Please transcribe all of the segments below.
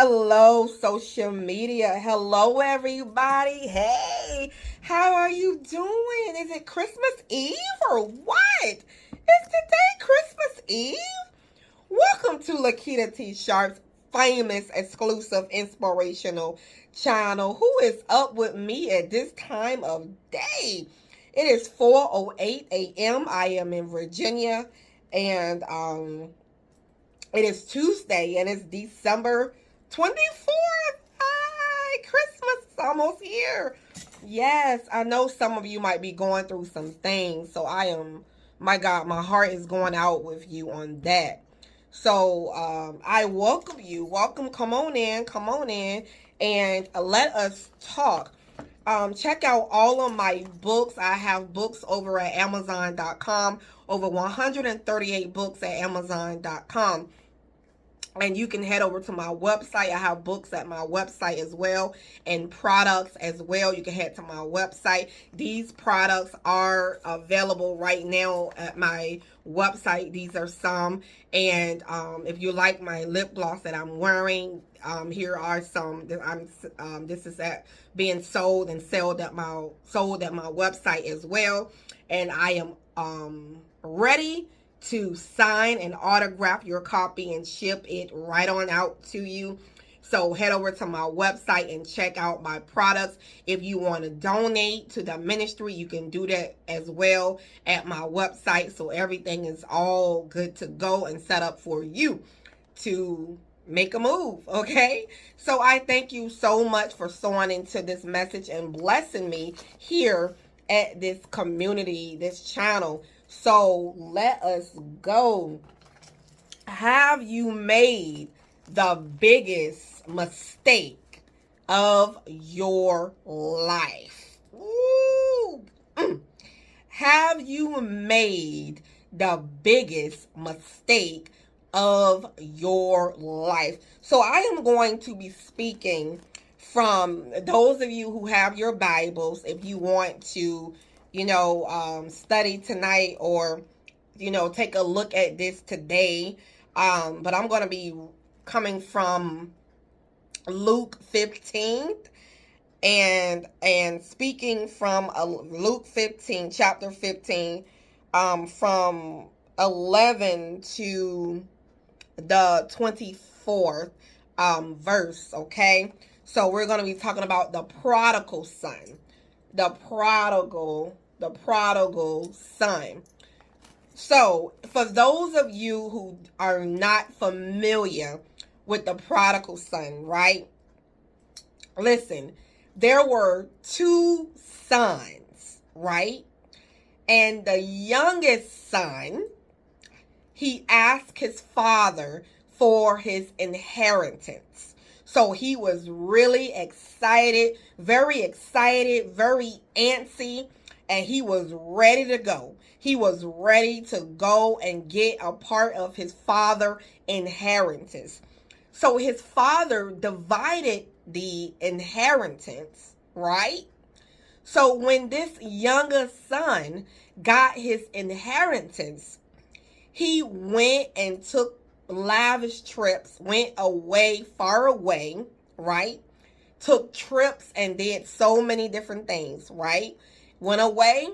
Hello, social media. Hello, everybody. Hey, how are you doing? Is it Christmas Eve or what? Is today Christmas Eve? Welcome to Lakitatsharpe's famous, exclusive, inspirational channel. Who is up with me at this time of day? It is 4:08 a.m. I am in Virginia, and it is Tuesday, and it's December 24th. Hi, Christmas is almost here. Yes, I know some of you might be going through some things, so my God, my heart is going out with you on that. So I welcome you. Welcome, come on in, and let us talk. Check out all of my books. I have books over at Amazon.com, over 138 books at Amazon.com. And you can head over to my website. I have books at my website as well, and products as well. You can head to my website. These products are available right now at my website. These are some. And if you like my lip gloss that I'm wearing, here are some that this is being sold and sold at my website as well. And I am ready to sign and autograph your copy and ship it right on out to you. So head over to my website and check out my products. If you want to donate to the ministry, you can do that as well at my website. So everything is all good to go and set up for you to make a move, okay? So I thank you so much for sewing into this message and blessing me here at this community, this channel. So let us go. Have you made the biggest mistake of your life? Ooh. Have you made the biggest mistake of your life? So I am going to be speaking from those of you who have your Bibles. If you want to study tonight, or take a look at this today, but I'm going to be coming from Luke 15 and speaking from Luke 15, chapter 15, from 11 to the 24th verse. Okay, so we're going to be talking about the prodigal son. The prodigal son. So, for those of you who are not familiar with the prodigal son, right? Listen, there were two sons, right? And the youngest son, he asked his father for his inheritance. So he was really excited, very antsy, and he was ready to go. He was ready to go and get a part of his father's inheritance. So his father divided the inheritance, right? So when this younger son got his inheritance, he went and took lavish trips, went away, far away, right? Took trips and did so many different things, right? Went away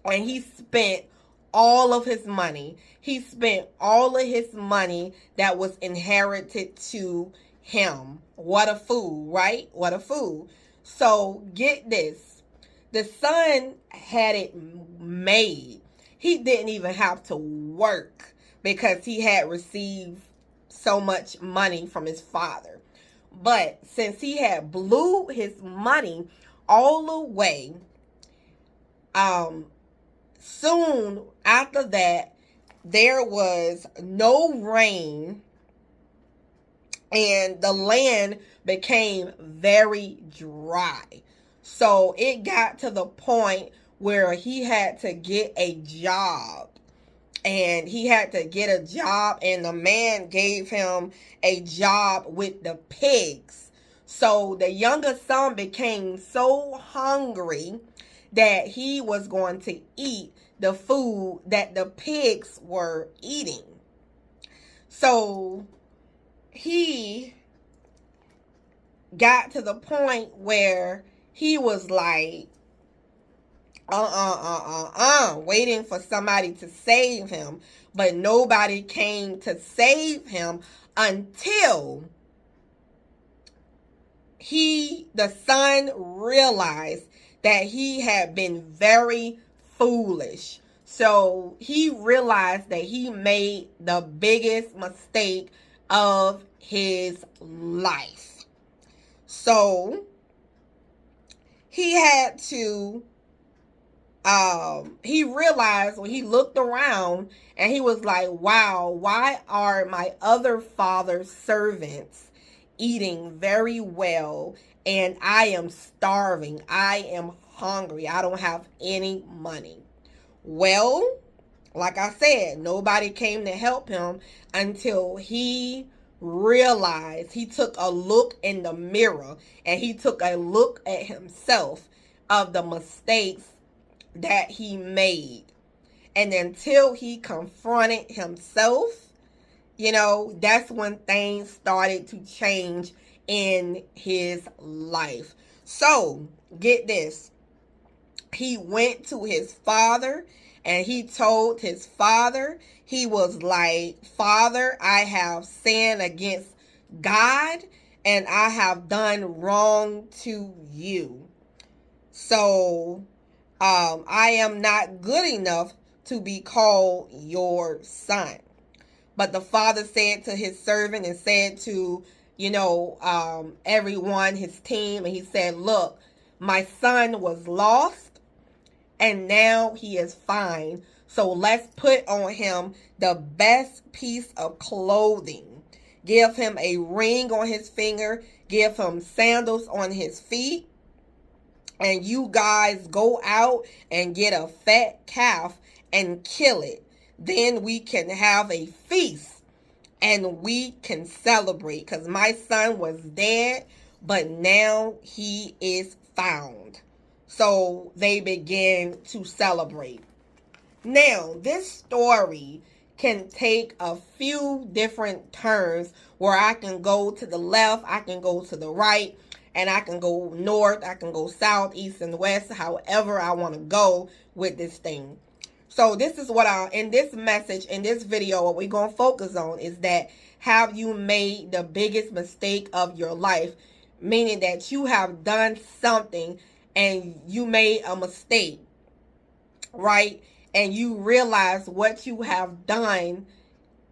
and he spent all of his money. He spent all of his money that was inherited to him. What a fool, right? What a fool. So get this. The son had it made. He didn't even have to work, because he had received so much money from his father. But since he had blew his money all away, soon after that, there was no rain, and the land became very dry. So it got to the point where he had to get a job. And he had to get a job, and the man gave him a job with the pigs. So the younger son became so hungry that he was going to eat the food that the pigs were eating. So he got to the point where he was like, waiting for somebody to save him, but nobody came to save him until the son realized that he had been very foolish. So he realized that he made the biggest mistake of his life. So he had to, he realized when he looked around and he was like, wow, why are my other father's servants eating very well and I am starving? I am hungry. I don't have any money. Well, like I said, nobody came to help him until he realized, he took a look in the mirror and he took a look at himself of the mistakes that he made. And until he confronted himself, that's when things started to change in his life. So, get this. He went to his father and he told his father, he was like, Father, I have sinned against God and I have done wrong to you. So, I am not good enough to be called your son. But the father said to his servant and said to, everyone, his team, and he said, look, my son was lost and now he is fine. So let's put on him the best piece of clothing. Give him a ring on his finger. Give him sandals on his feet. And you guys go out and get a fat calf and kill it. Then we can have a feast and we can celebrate. Because my son was dead, but now he is found. So they began to celebrate. Now, this story can take a few different turns where I can go to the left, I can go to the right, and I can go north, I can go south, east, and west, however I want to go with this thing. So this is what in this message, in this video, what we're going to focus on is that, have you made the biggest mistake of your life? Meaning that you have done something and you made a mistake, right? And you realize what you have done,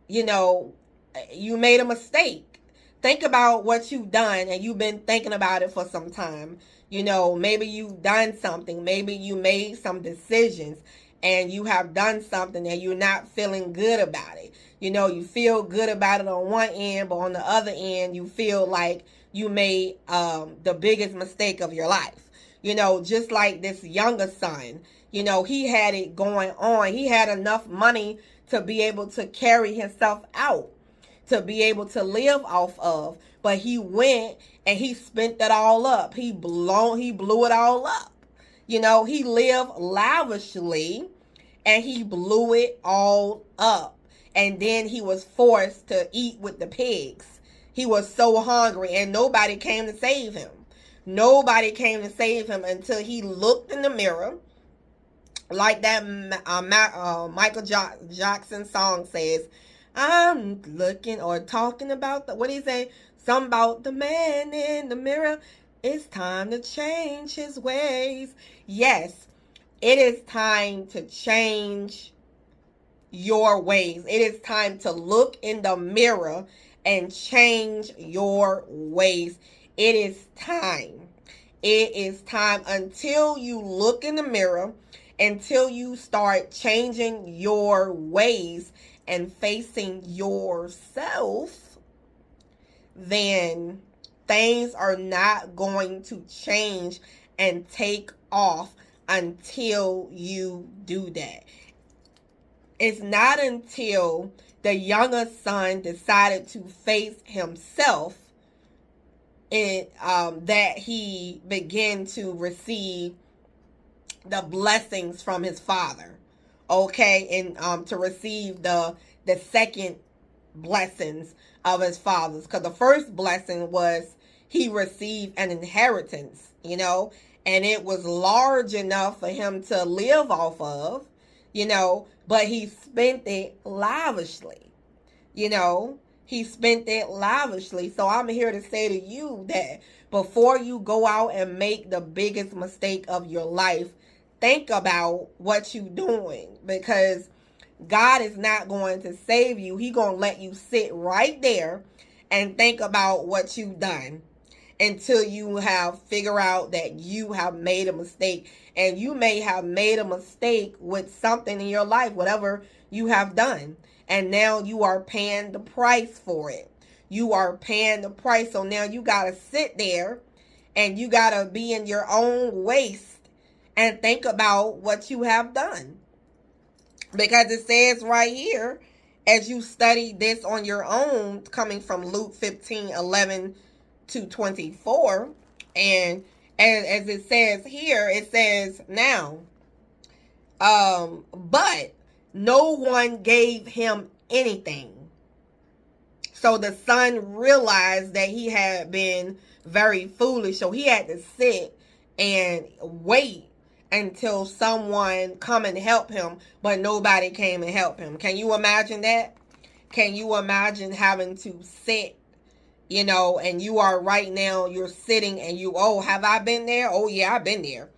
you made a mistake. Think about what you've done and you've been thinking about it for some time. Maybe you've done something. Maybe you made some decisions and you have done something and you're not feeling good about it. You feel good about it on one end, but on the other end, you feel like you made the biggest mistake of your life. Just like this younger son, he had it going on. He had enough money to be able to carry himself out, to be able to live off of. But he went and he spent it all up. He blew it all up. He lived lavishly and he blew it all up. And then he was forced to eat with the pigs. He was so hungry and nobody came to save him. Nobody came to save him until he looked in the mirror, like that Michael Jackson song says, I'm looking or talking about what do you say? Something about the man in the mirror. It's time to change his ways. Yes, it is time to change your ways. It is time to look in the mirror and change your ways. It is time. It is time until you look in the mirror, until you start changing your ways and facing yourself, then things are not going to change and take off until you do that. It's not until the younger son decided to face himself that he began to receive the blessings from his father, okay, and to receive the second blessings of his fathers. Because the first blessing was he received an inheritance, and it was large enough for him to live off of, but he spent it lavishly, he spent it lavishly. So I'm here to say to you that before you go out and make the biggest mistake of your life, think about what you're doing, because God is not going to save you. He's going to let you sit right there and think about what you've done until you have figured out that you have made a mistake. And you may have made a mistake with something in your life, whatever you have done. And now you are paying the price for it. You are paying the price. So now you got to sit there and you got to be in your own waste and think about what you have done. Because it says right here, as you study this on your own, coming from Luke 15:11 to 24, and as it says here, it says, now, but no one gave him anything. So the son realized that he had been very foolish. So he had to sit and wait until someone come and help him, but nobody came and helped him. Can you imagine that? Can you imagine having to sit, and you are right now, you're sitting and have I been there? Oh yeah, I've been there.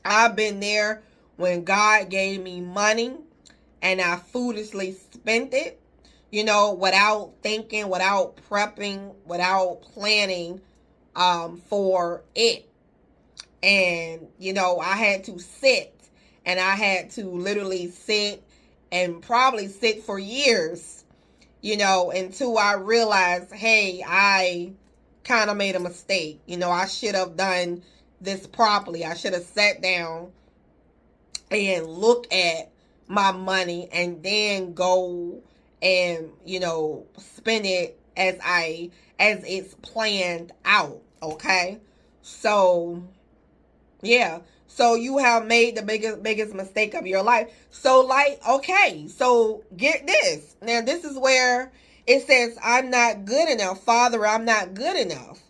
I've been there when God gave me money and I foolishly spent it, without thinking, without prepping, without planning for it. And, I had to sit, and I had to literally sit and probably sit for years, until I realized, hey, I kind of made a mistake. I should have done this properly. I should have sat down and look at my money and then go and, spend it as it's planned out. Okay. So, yeah. So you have made the biggest mistake of your life. So okay, so get this. Now this is where it says, I'm not good enough. Father, I'm not good enough,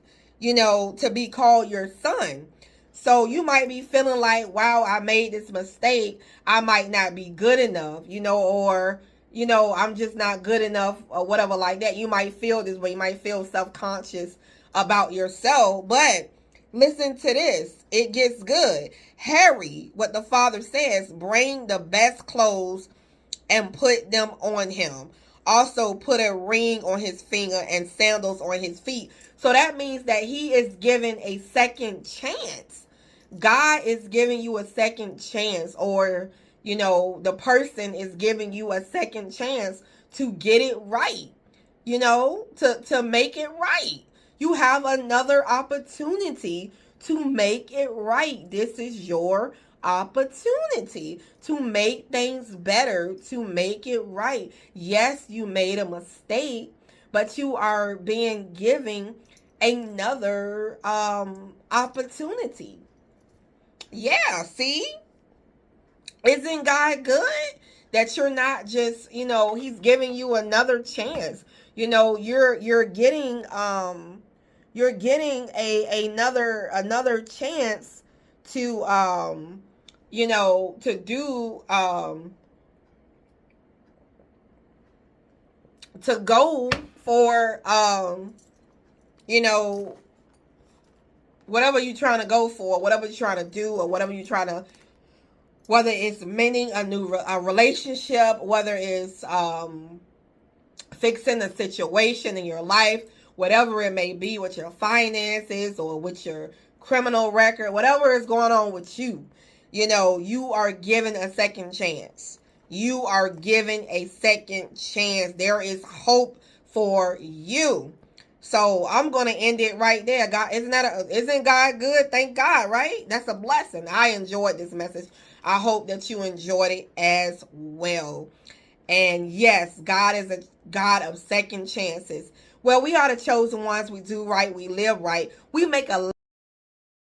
to be called your son. So you might be feeling like, wow, I made this mistake. I might not be good enough, or, I'm just not good enough or whatever like that. You might feel this way. You might feel self-conscious about yourself, but listen to this. It gets good. Harry, what the father says, bring the best clothes and put them on him. Also put a ring on his finger and sandals on his feet. So that means that he is given a second chance. God is giving you a second chance, or, the person is giving you a second chance to get it right, to make it right. You have another opportunity to make it right. This is your opportunity to make things better, to make it right. Yes, you made a mistake, but you are being given another opportunity. Yeah, see? Isn't God good? That you're not just, he's giving you another chance. You're getting another chance to to do to go for whatever you're trying to go for, whatever you're trying to do, or whatever you're trying to, whether it's mending a relationship, whether it's fixing a situation in your life, whatever it may be with your finances or with your criminal record, whatever is going on with you, you are given a second chance. You are given a second chance. There is hope for you. So I'm going to end it right there. God, isn't God good? Thank God, right? That's a blessing. I enjoyed this message. I hope that you enjoyed it as well. And yes, God is a God of second chances. Well, we are the chosen ones. We do right. We live right. We make a